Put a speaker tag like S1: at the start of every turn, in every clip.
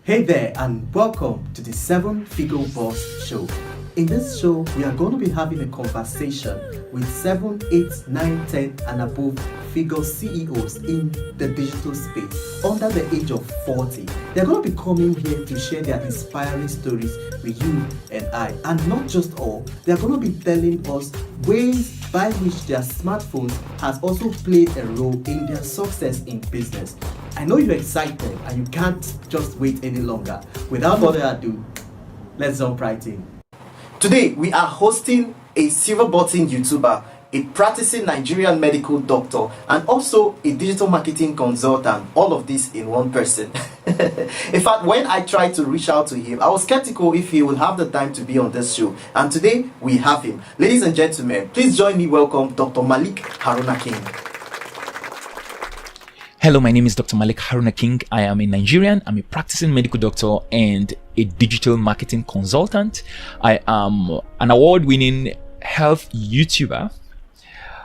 S1: Hey there, and welcome to the 7-Figure Boss Show. In this show, we are going to be having a conversation with 7, 8, 9, 10, and above figure CEOs in the digital space under the age of 40. They're going to be coming here to share their inspiring stories with you and I. And not just all, they're going to be telling us ways by which their smartphones has also played a role in their success in business. I know you're excited and you can't just wait any longer. Without further ado, let's jump right in. Today, we are hosting a silver button YouTuber, a practicing Nigerian medical doctor, and also a digital marketing consultant. All of this in one person. In fact, when I tried to reach out to him, I was skeptical if he would have the time to be on this show. And today, we have him. Ladies and gentlemen, please join me welcome Dr. Malik Haruna King.
S2: Hello, my name is Dr. Malik Haruna King. I am a Nigerian, I'm a practicing medical doctor and a digital marketing consultant. I am an award-winning health YouTuber.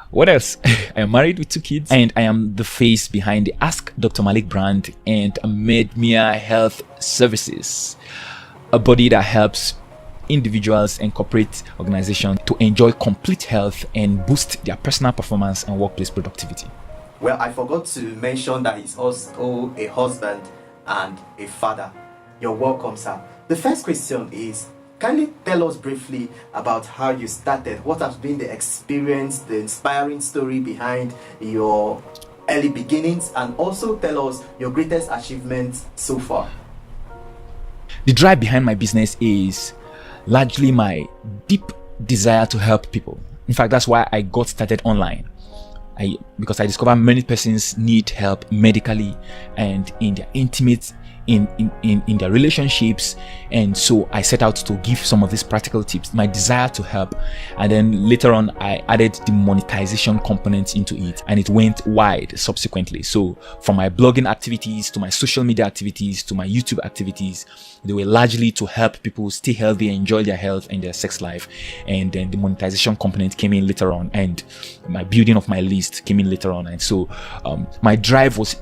S2: What else? I am married with 2 kids and I am the face behind the Ask Dr. Malik brand and Medmia Health Services, a body that helps individuals and corporate organizations to enjoy complete health and boost their personal performance and workplace productivity.
S1: Well, I forgot to mention that he's also a husband and a father. You're welcome, sir. The first question is, can you tell us briefly about how you started? What has been the experience, the inspiring story behind your early beginnings, and also tell us your greatest achievements so far?
S2: The drive behind my business is largely my deep desire to help people. In fact, that's why I got started online. Because I discovered many persons need help medically and in their intimate, in their relationships, and so I set out to give some of these practical tips, my desire to help. And then later on I added the monetization component into it, and it went wide subsequently. So from my blogging activities to my social media activities to my YouTube activities, they were largely to help people stay healthy, enjoy their health and their sex life. And then the monetization component came in later on, and my building of my list came in later on. And so my drive was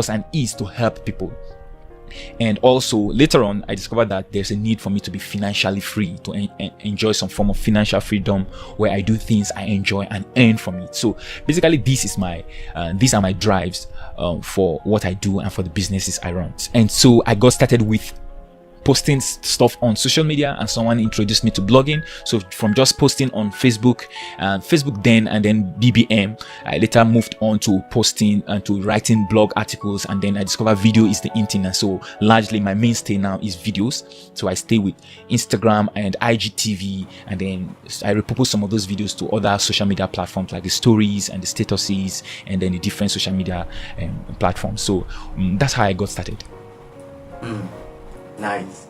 S2: and is to help people. And also later on I discovered that there's a need for me to be financially free, to enjoy some form of financial freedom where I do things I enjoy and earn from it. So basically these are my drives for what I do and for the businesses I run. And so I got started with posting stuff on social media, and someone introduced me to blogging. So from just posting on Facebook then, and then BBM, I later moved on to posting and to writing blog articles, and then I discovered video is the internet. So largely my mainstay now is videos. So I stay with Instagram and IGTV, and then I repurpose some of those videos to other social media platforms like the stories and the statuses, and then the different social media platforms. So that's how I got started.
S1: Nice.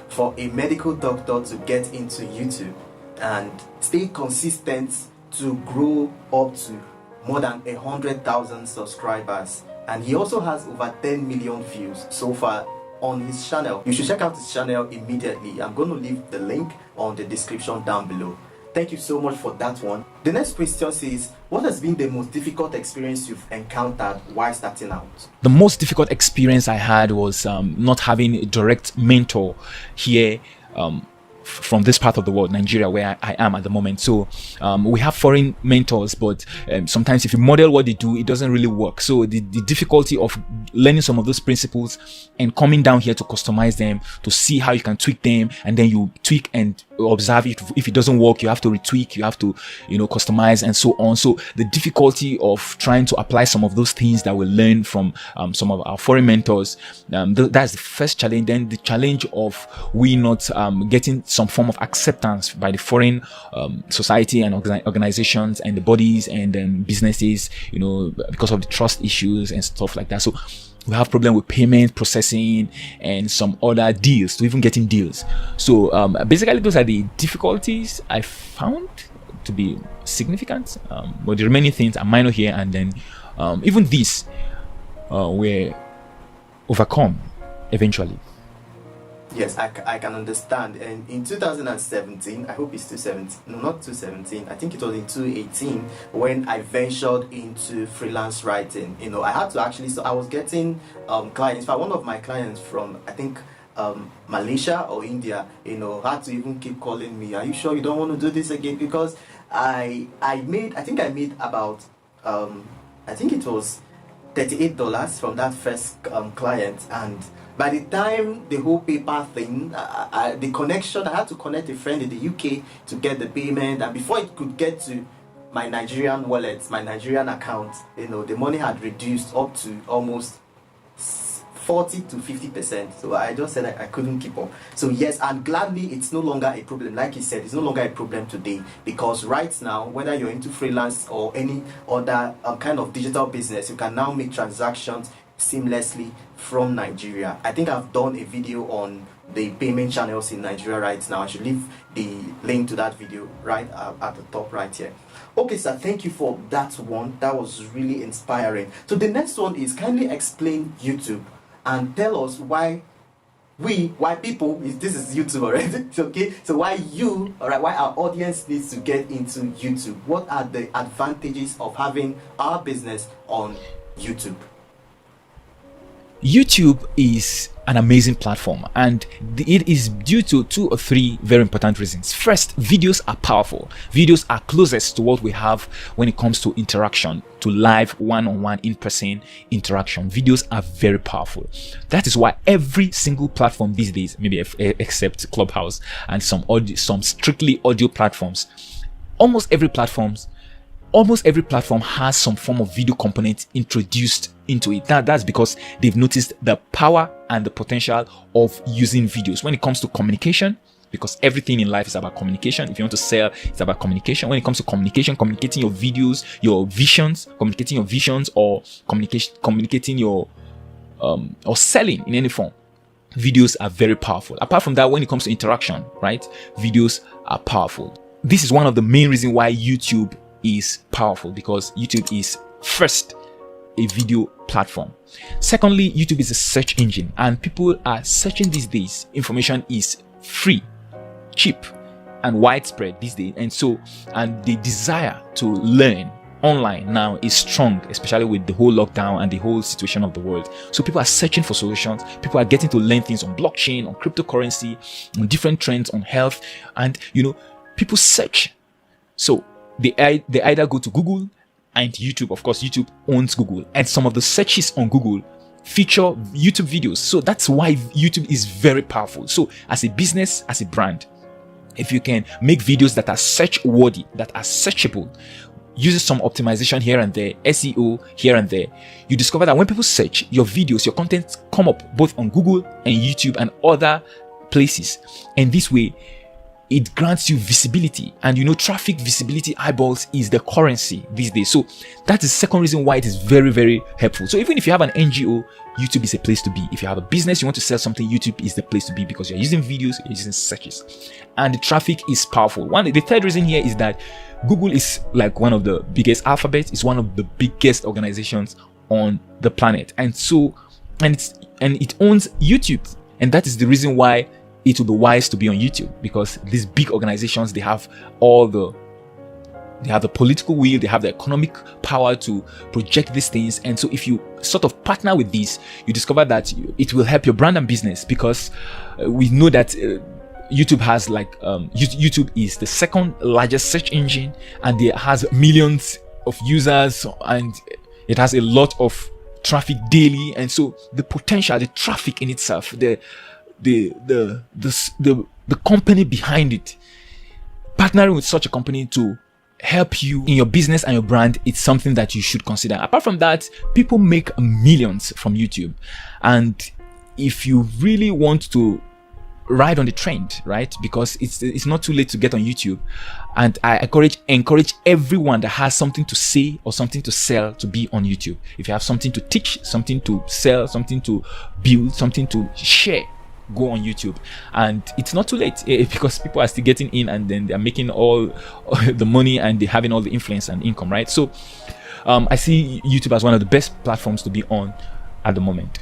S1: For a medical doctor to get into YouTube and stay consistent to grow up to more than 100,000 subscribers, and he also has over 10 million views so far on his channel. You should check out his channel immediately. I'm going to leave the link on the description down below. Thank you so much for that one. The next question says, what has been the most difficult experience you've encountered while starting out?
S2: The most difficult experience I had was not having a direct mentor here from this part of the world, Nigeria, where I am at the moment. So we have foreign mentors, but sometimes if you model what they do, it doesn't really work. So the difficulty of learning some of those principles and coming down here to customize them, to see how you can tweak them, and then you tweak and observe it. If it doesn't work, you have to retweak, you have to customize, and so on. So the difficulty of trying to apply some of those things that we learn from some of our foreign mentors, that's the first challenge. Then the challenge of we not getting some form of acceptance by the foreign society and organizations and the bodies and businesses, because of the trust issues and stuff like that. So we have problem with payment processing and some other deals, to even getting deals. So basically those are the difficulties I found to be significant, but the remaining things are minor here, and then even these were overcome eventually.
S1: Yes, I can understand. And in 2017, I hope it's 2017, no, not 2017, I think it was in 2018 when I ventured into freelance writing. You know, I had to actually, so I was getting clients. In fact, one of my clients from, I think, Malaysia or India, you know, had to even keep calling me, are you sure you don't want to do this again? Because I think I made about, I think it was $38 from that first client. And by the time the whole paper thing, the connection, I had to connect a friend in the UK to get the payment, and before it could get to my Nigerian wallet, my Nigerian account, you know, the money had reduced up to almost 40 to 50%. So I just said I couldn't keep up. So yes, and gladly it's no longer a problem. Like you said, it's no longer a problem today, because right now, whether you're into freelance or any other kind of digital business, you can now make transactions seamlessly from Nigeria. I think I've done a video on the payment channels in Nigeria right now. I should leave the link to that video right at the top right here. Okay, sir, thank you for that one. That was really inspiring. So the next one is, kindly explain YouTube and tell us why people, this is YouTube already, okay? So why our audience needs to get into YouTube. What are the advantages of having our business on YouTube?
S2: YouTube is an amazing platform, and it is due to 2 or 3 very important reasons. First, videos are powerful. Videos are closest to what we have when it comes to interaction, to live one-on-one in-person interaction. Videos are very powerful. That is why every single platform these days, maybe except Clubhouse and some strictly audio platforms, almost every platform has some form of video component introduced into it. That's because they've noticed the power and the potential of using videos when it comes to communication, because everything in life is about communication. If you want to sell, it's about communication. When it comes to communication, communicating your videos, your visions, or communicating your or selling in any form, videos are very powerful. Apart from that, when it comes to interaction, right, videos are powerful. This is one of the main reasons why YouTube is powerful, because YouTube is first a video platform. Secondly, YouTube is a search engine, and people are searching these days. Information is free, cheap, and widespread these days, and the desire to learn online now is strong, especially with the whole lockdown and the whole situation of the world. So people are searching for solutions. People are getting to learn things on blockchain, on cryptocurrency, on different trends, on health, and people search. So they either go to Google and YouTube. Of course, YouTube owns Google, and some of the searches on Google feature YouTube videos. So that's why YouTube is very powerful. So as a business, as a brand, if you can make videos that are search worthy, that are searchable, uses some optimization here and there, SEO here and there, you discover that when people search your videos, your content come up both on Google and YouTube and other places. And this way, it grants you visibility, and traffic, visibility, eyeballs is the currency these days. So that is the second reason why it is very, very helpful. So even if you have an NGO, YouTube is a place to be. If you have a business, you want to sell something, YouTube is the place to be, because you're using videos, you're using searches, and the traffic is powerful. The third reason here is that Google is like one of the biggest alphabets. It's one of the biggest organizations on the planet, and it owns YouTube, and that is the reason why it will be wise to be on YouTube, because these big organizations, they have the political will, they have the economic power to project these things. And so if you sort of partner with these, you discover that it will help your brand and business, because we know that YouTube has YouTube is the second largest search engine, and it has millions of users, and it has a lot of traffic daily. And so the potential, the traffic in itself, the company behind it, partnering with such a company to help you in your business and your brand, it's something that you should consider. Apart from that, people make millions from YouTube, and if you really want to ride on the trend, right, because it's not too late to get on YouTube, and I encourage everyone that has something to say or something to sell to be on YouTube. If you have something to teach, something to sell, something to build, something to share, go on YouTube. And it's not too late, because people are still getting in, and then they're making all the money, and they're having all the influence and income, right? So I see YouTube as one of the best platforms to be on at the moment.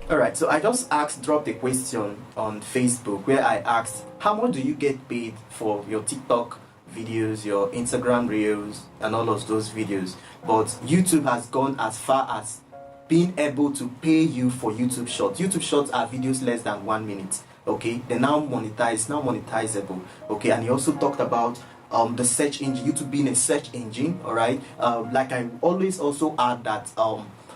S1: All right, so I just dropped a question on Facebook where I asked, how much do you get paid for your TikTok videos, your Instagram reels, and all of those videos? But YouTube has gone as far as being able to pay you for YouTube Shorts. YouTube Shorts are videos less than 1 minute. Okay, they're now monetizable. Okay, and he also talked about the search engine, YouTube being a search engine. All right, like I always also add that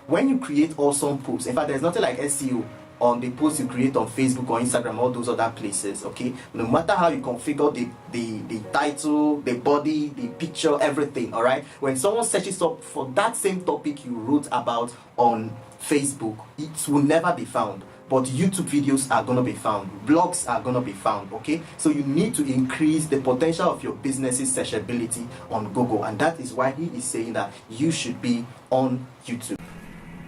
S1: when you create awesome posts, in fact, there's nothing like SEO on the posts you create on Facebook or Instagram, all those other places. Okay, no matter how you configure the title, the body, the picture, everything. All right, when someone searches up for that same topic you wrote about on Facebook, it will never be found. But YouTube videos are going to be found, blogs are going to be found. Okay, so you need to increase the potential of your business's searchability on Google, and that is why he is saying that you should be on YouTube.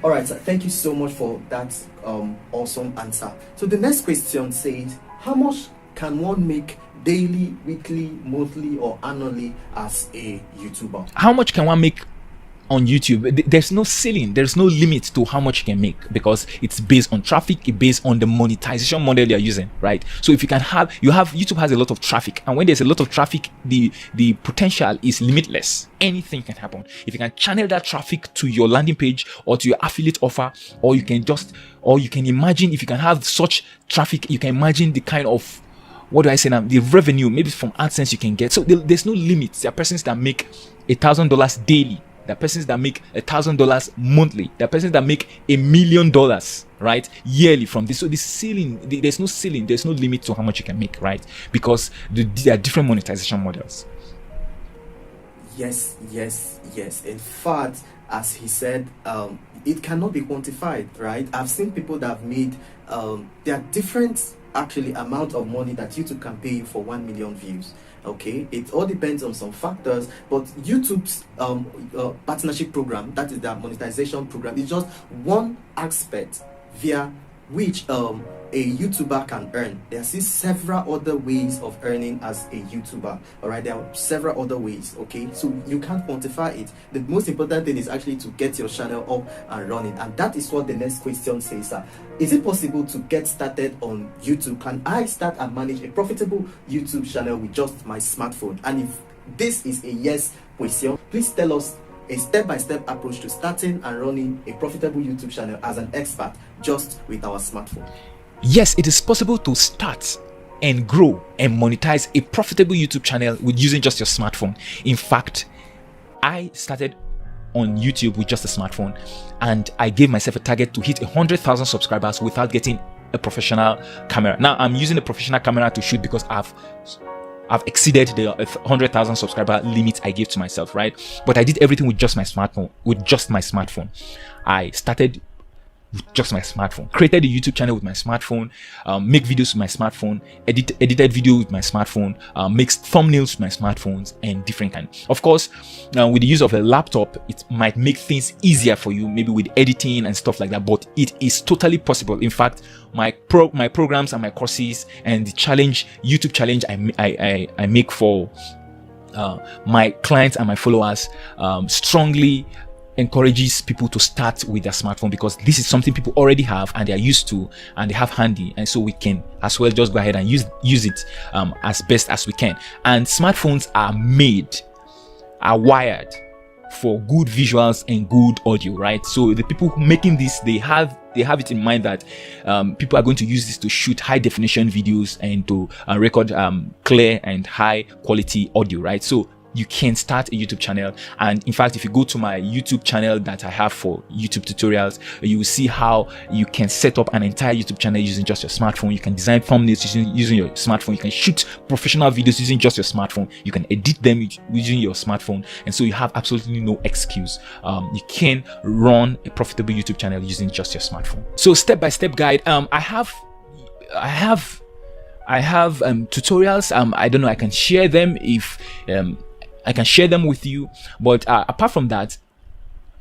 S1: All right, sir, thank you so much for that awesome answer. So the next question says, how much can one make daily, weekly, monthly, or annually as a YouTuber?
S2: How much can one make on YouTube? There's no ceiling, there's no limit to how much you can make, because it's based on traffic, it's based on the monetization model you're using, right? So if you can YouTube has a lot of traffic, and when there's a lot of traffic, the potential is limitless. Anything can happen. If you can channel that traffic to your landing page or to your affiliate offer, or you can imagine, if you can have such traffic, you can imagine the kind of, what do I say now, the revenue maybe from AdSense you can get. So there's no limits. There are persons that make $1,000 daily. There are persons that make $1,000 monthly. There are persons that make $1 million, right, yearly from this. So the ceiling, there's no ceiling, there's no limit to how much you can make, right? Because there are different monetization models.
S1: Yes. In fact, as he said, it cannot be quantified, right? I've seen people that have made there are different actually amount of money that YouTube can pay you for 1 million views. Okay, it all depends on some factors, but YouTube's partnership program, that is their monetization program, is just one aspect via which a YouTuber can earn. There are still several other ways of earning as a YouTuber. All right, there are several other ways. Okay, so you can't quantify it. The most important thing is actually to get your channel up and running, and that is what the next question says, sir. Is it possible to get started on YouTube? Can I start and manage a profitable YouTube channel with just my smartphone? And if this is a yes question, please tell us a step-by-step approach to starting and running a profitable YouTube channel as an expert just with our smartphone.
S2: Yes, it is possible to start and grow and monetize a profitable YouTube channel with using just your smartphone. In fact, I started on YouTube with just a smartphone, and I gave myself a target to hit 100,000 subscribers without getting a professional camera. Now I'm using a professional camera to shoot because I've exceeded the 100,000 subscriber limit I gave to myself, right? But I did everything with just my smartphone. I started with just my smartphone, created a YouTube channel with my smartphone, make videos with my smartphone, edited video with my smartphone, makes thumbnails with my smartphones, and different kinds. Of course, with the use of a laptop, it might make things easier for you, maybe with editing and stuff like that, but it is totally possible. In fact, my programs and my courses and the YouTube challenge I make for my clients and my followers strongly encourages people to start with their smartphone, because this is something people already have and they are used to and they have handy, and so we can as well just go ahead and use it as best as we can. And smartphones are wired for good visuals and good audio, right? So the people making this, they have it in mind that people are going to use this to shoot high definition videos and to record clear and high quality audio, right? So you can start a YouTube channel. And in fact, if you go to my YouTube channel that I have for YouTube tutorials, you will see how you can set up an entire YouTube channel using just your smartphone. You can design thumbnails using your smartphone. You can shoot professional videos using just your smartphone. You can edit them using your smartphone. And so you have absolutely no excuse. You can run a profitable YouTube channel using just your smartphone. So step-by-step guide, I have tutorials. I don't know, I can share them if I can share them with you, but apart from that,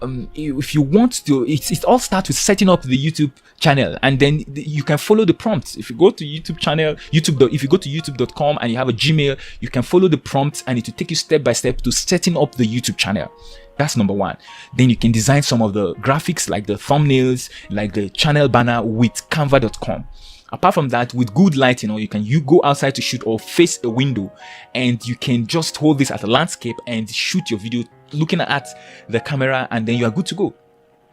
S2: if you want to, it all starts with setting up the YouTube channel, and then you can follow the prompts. If you go to YouTube channel, if you go to youtube.com and you have a Gmail, you can follow the prompts and it will take you step by step to setting up the YouTube channel. That's number one. Then you can design some of the graphics, like the thumbnails, like the channel banner with canva.com. Apart from that, with good lighting, or you go outside to shoot or face a window, and you can just hold this at a landscape and shoot your video looking at the camera, and then you are good to go.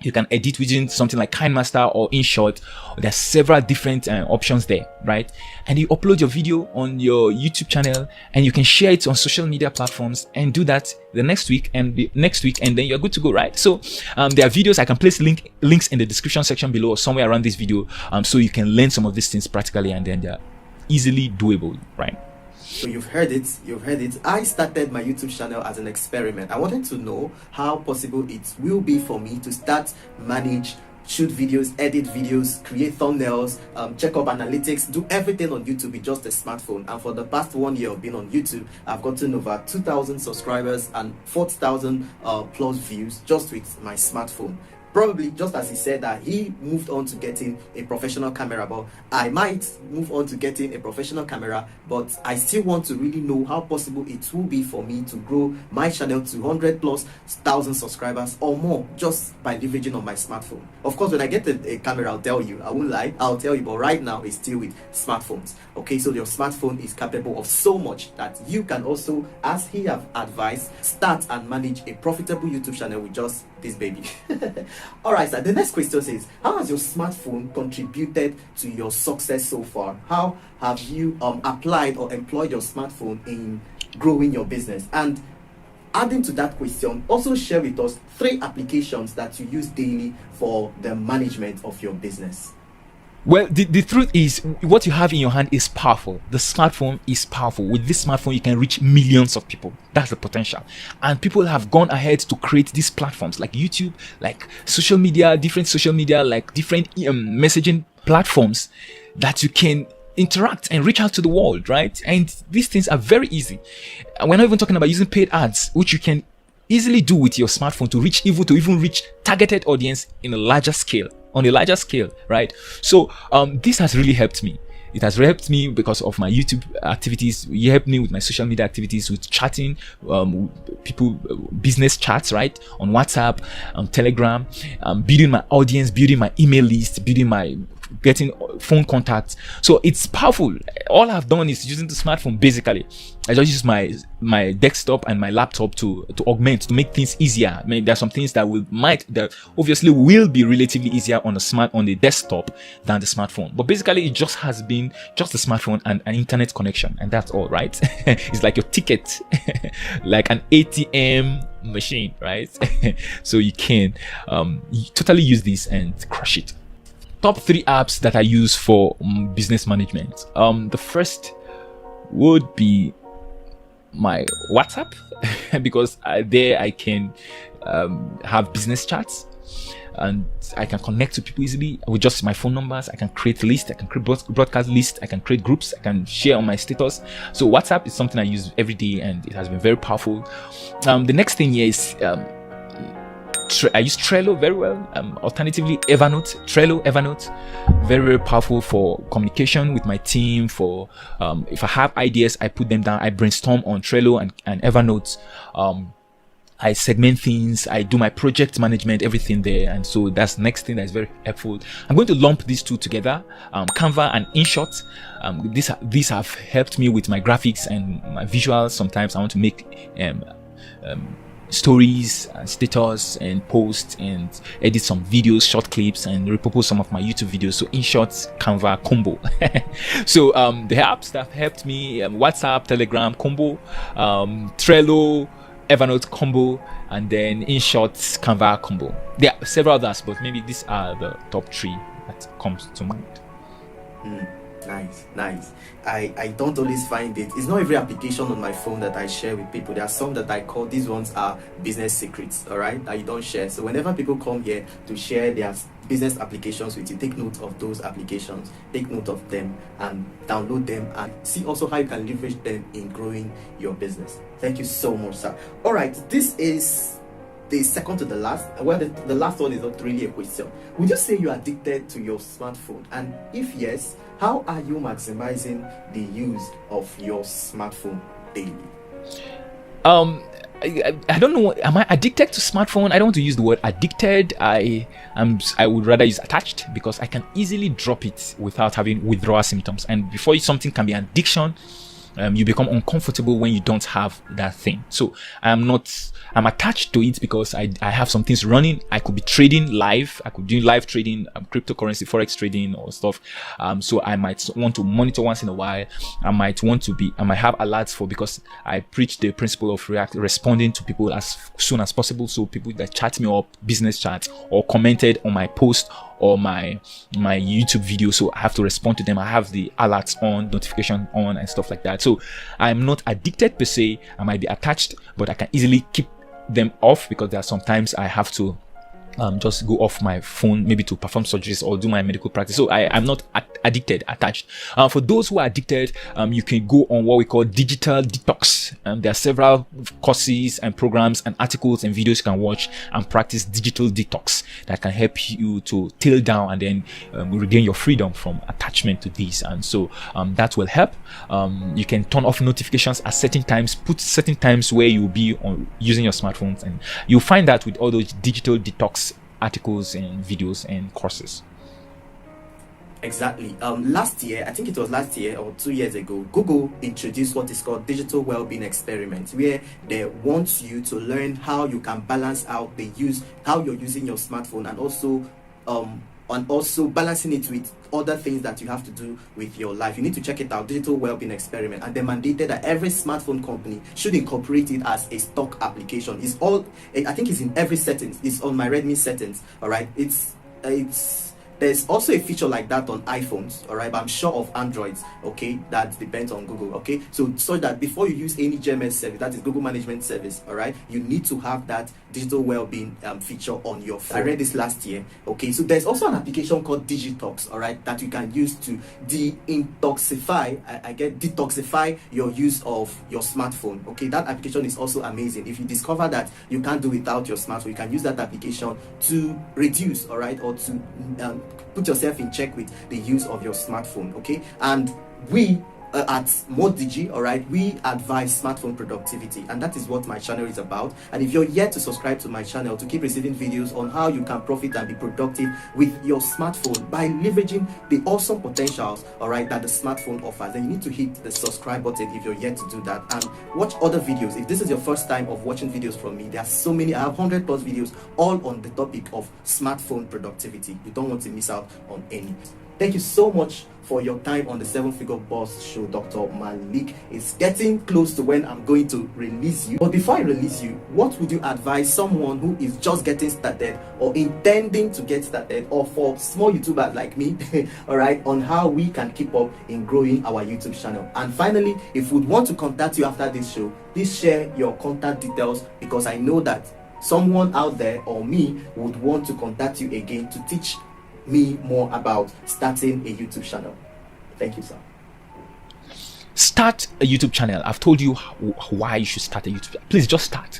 S2: You can edit using something like KineMaster or InShot. There's several different options there, right? And you upload your video on your YouTube channel, and you can share it on social media platforms, and do that the next week and the next week, and then you're good to go, right? So there are videos. I can place links in the description section below or somewhere around this video, so you can learn some of these things practically, and then they're easily doable, right?
S1: So you've heard it. I started my YouTube channel as an experiment. I wanted to know how possible it will be for me to start, manage, shoot videos, edit videos, create thumbnails, check up analytics, do everything on YouTube with just a smartphone. And for the past 1 year of being on YouTube, I've gotten over 2,000 subscribers and 40,000 plus views just with my smartphone. Probably just as he said that he moved on to getting a professional camera, but I might move on to getting a professional camera, but I still want to really know how possible it will be for me to grow my channel to 100,000+ subscribers or more just by leveraging on my smartphone. Of course, when I get a camera, I'll tell you. I won't lie, I'll tell you, but right now it's still with smartphones. Okay, so your smartphone is capable of so much that you can also, as he have advised, start and manage a profitable YouTube channel with just this baby. All right, sir. The next question says, how has your smartphone contributed to your success so far? How have you applied or employed your smartphone in growing your business? And adding to that question, also share with us 3 applications that you use daily for the management of your business.
S2: Well, the truth is, what you have in your hand is powerful. The smartphone is powerful. With this smartphone, you can reach millions of people. That's the potential. And people have gone ahead to create these platforms like YouTube, like social media, different social media, like different messaging platforms that you can interact and reach out to the world, right? And these things are very easy. We're not even talking about using paid ads, which you can easily do with your smartphone to even reach targeted audience in a larger scale. On a larger scale, right? So this has really helped me. It has helped me because of my YouTube activities. It helped me with my social media activities, with chatting, people, business chats, right? On WhatsApp, Telegram, building my audience, building my email list, getting phone contacts. So it's powerful. All I've done is using the smartphone. Basically, I just use my desktop and my laptop to augment, to make things easier. I mean, there are some things that obviously will be relatively easier on the desktop than the smartphone. But basically, it just has been just the smartphone and an internet connection, and that's all, right? It's like your ticket, like an ATM machine, right? So you can totally use this and crush it. Top 3 apps that I use for business management. The first would be my WhatsApp, because there I can have business chats, and I can connect to people easily with just my phone numbers. I can create lists, I can create broadcast lists, I can create groups, I can share on my status. So WhatsApp is something I use every day, and it has been very powerful. The next thing here is I use Trello very well. Alternatively, Evernote, very, very powerful for communication with my team. For if I have ideas, I put them down. I brainstorm on Trello and Evernote. I segment things. I do my project management, everything there. And so that's the next thing that is very helpful. I'm going to lump these 2 together, Canva and InShot. These have helped me with my graphics and my visuals. Sometimes I want to make stories and status and post and edit some videos, short clips, and repurpose some of my YouTube videos. So InShot, Canva combo. So the apps that have helped me, WhatsApp, Telegram combo, Trello, Evernote combo, and then InShot, Canva combo. There are several others, but maybe these are the top 3 that comes to mind.
S1: Nice. I don't always find it. It's not every application on my phone that I share with people. There are some that I call, these ones are business secrets, all right, that you don't share. So whenever people come here to share their business applications with you, take note of those applications, take note of them, and download them, and see also how you can leverage them in growing your business. Thank you so much, sir. All right, this is the second to the last. Well, the last one is not really a question. Would you say you're addicted to your smartphone? And if yes, how are you maximizing the use of your smartphone daily?
S2: I don't know. Am I addicted to smartphone? I don't want to use the word addicted. I would rather use attached, because I can easily drop it without having withdrawal symptoms. And before something can be an addiction, you become uncomfortable when you don't have that thing. So I'm attached to it because I have some things running. I could be trading live. I could do live trading, cryptocurrency, forex trading or stuff. So I might want to monitor once in a while. I might have alerts because I preach the principle of responding to people as soon as possible. So people that chat me up, business chat, or commented on my post or my YouTube video, so I have to respond to them. I have the alerts on, notification on, and stuff like that. So I'm not addicted per se. I might be attached, but I can easily keep them off, because there are sometimes I have to just go off my phone, maybe to perform surgeries or do my medical practice. So I'm not addicted, attached. For those who are addicted, you can go on what we call digital detox. There are several courses and programs and articles and videos you can watch and practice digital detox that can help you to tail down and then regain your freedom from attachment to these. And so that will help. You can turn off notifications at certain times, put certain times where you'll be on using your smartphones, and you'll find that with all those digital detox articles and videos and courses.
S1: Exactly. Last year, I think it was last year or 2 years ago, Google introduced what is called digital well-being experiment, where they want you to learn how you can balance out how you're using your smartphone, and also balancing it with other things that you have to do with your life. You need to check it out, digital well-being experiment. And they mandated that every smartphone company should incorporate it as a stock application. I think it's in every settings. It's on my Redmi settings. All right. There's also a feature like that on iPhones, all right, but I'm sure of Androids, okay, that depends on Google, okay. So that before you use any GMS service, that is Google Management Service, all right, you need to have that digital well-being feature on your phone. I read this last year, okay. So there's also an application called Digitox, all right, that you can use to detoxify your use of your smartphone, okay. That application is also amazing. If you discover that you can't do without your smartphone, you can use that application to reduce, all right, or to put yourself in check with the use of your smartphone, okay. And we at MoDigi, all right, we advise smartphone productivity, and that is what my channel is about. And if you're yet to subscribe to my channel to keep receiving videos on how you can profit and be productive with your smartphone by leveraging the awesome potentials, all right, that the smartphone offers, then you need to hit the subscribe button if you're yet to do that, and watch other videos. If this is your first time of watching videos from me, there are so many. I have 100+ videos all on the topic of smartphone productivity. You don't want to miss out on any. Thank you so much for your time on the 7-Figure Boss Show, Dr. Malik. It's getting close to when I'm going to release you. But before I release you, what would you advise someone who is just getting started or intending to get started, or for small YouTubers like me, all right, on how we can keep up in growing our YouTube channel? And finally, if we want to contact you after this show, please share your contact details, because I know that someone out there or me would want to contact you again to teach me more about starting a YouTube channel. Thank you, sir.
S2: Start a YouTube channel. I've told you why you should start a YouTube channel. Please just start.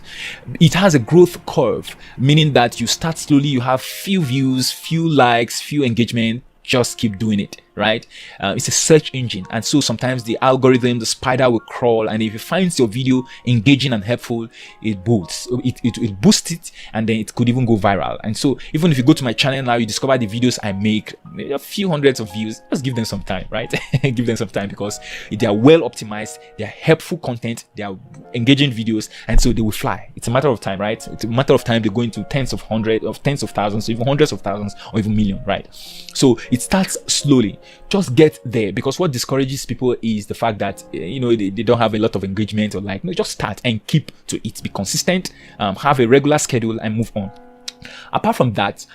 S2: It has a growth curve, meaning that you start slowly, you have few views, few likes, few engagement. Just keep doing it, right? It's a search engine, and so sometimes the algorithm, the spider will crawl, and if it finds your video engaging and helpful, it boosts it, and then it could even go viral. And so even if you go to my channel now, you discover the videos I make, a few hundreds of views, just give them some time, right? Give them some time, because they are well optimized, they are helpful content, they are engaging videos, and so they will fly. It's a matter of time, right? It's a matter of time. They go into tens of thousands, even hundreds of thousands, or even million, right? So it starts slowly. Just get there, because what discourages people is the fact that they don't have a lot of engagement or like. No, just start and keep to it. Be consistent, have a regular schedule, and move on. Apart from that,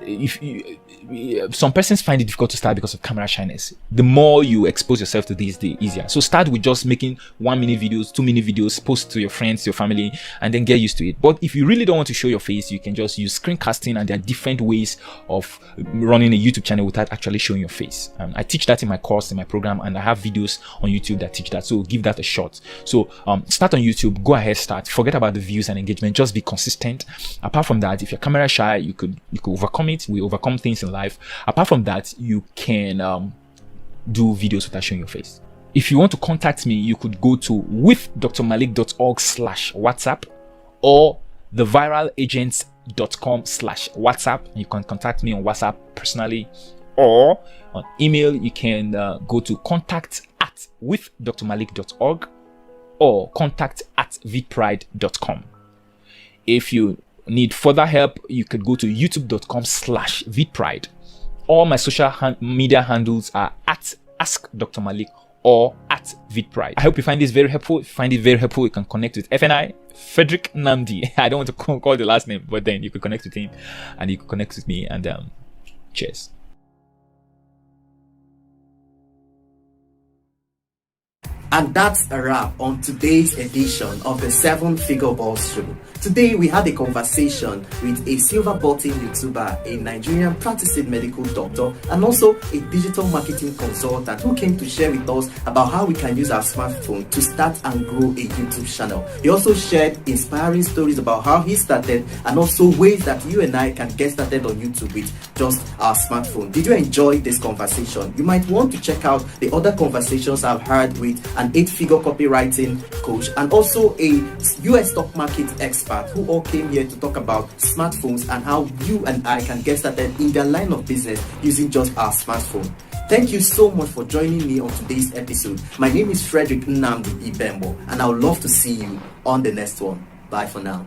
S2: if some persons find it difficult to start because of camera shyness, the more you expose yourself to this, the easier. So start with just making 1-minute videos, 2-minute videos, post to your friends, your family, and then get used to it. But if you really don't want to show your face, you can just use screencasting, and there are different ways of running a YouTube channel without actually showing your face. I teach that in my course, in my program, and I have videos on YouTube that teach that. So give that a shot. So start on YouTube. Go ahead, start. Forget about the views and engagement. Just be consistent. Apart from that, if you're camera shy, you could overcome it. We overcome things in life. Apart from that, you can do videos without showing your face. If you want to contact me, you could go to withdrmalik.org/WhatsApp or theviralagents.com/WhatsApp. You can contact me on WhatsApp personally, or on email. You can go to contact@withdrmalik.org or contact@vidpride.com. If you need further help, you could go to youtube.com/vidpride. All my social media handles are @AskDrMalik or @Vidpride. I hope you find this very helpful. If you find it very helpful, you can connect with FNI, Frederick Namdi. I don't want to call the last name, but then you could connect with him and you could connect with me, and cheers.
S1: And that's a wrap on today's edition of the 7-Figure Boss Show. Today we had a conversation with a silver button YouTuber, a Nigerian practicing medical doctor, and also a digital marketing consultant who came to share with us about how we can use our smartphone to start and grow a YouTube channel. He also shared inspiring stories about how he started and also ways that you and I can get started on YouTube with just our smartphone. Did you enjoy this conversation? You might want to check out the other conversations I've had with an 8-figure copywriting coach and also a US stock market expert who all came here to talk about smartphones and how you and I can get started in their line of business using just our smartphone. Thank you so much for joining me on today's episode. My name is Frederick Nnamdi Ibembo, and I would love to see you on the next one. Bye for now.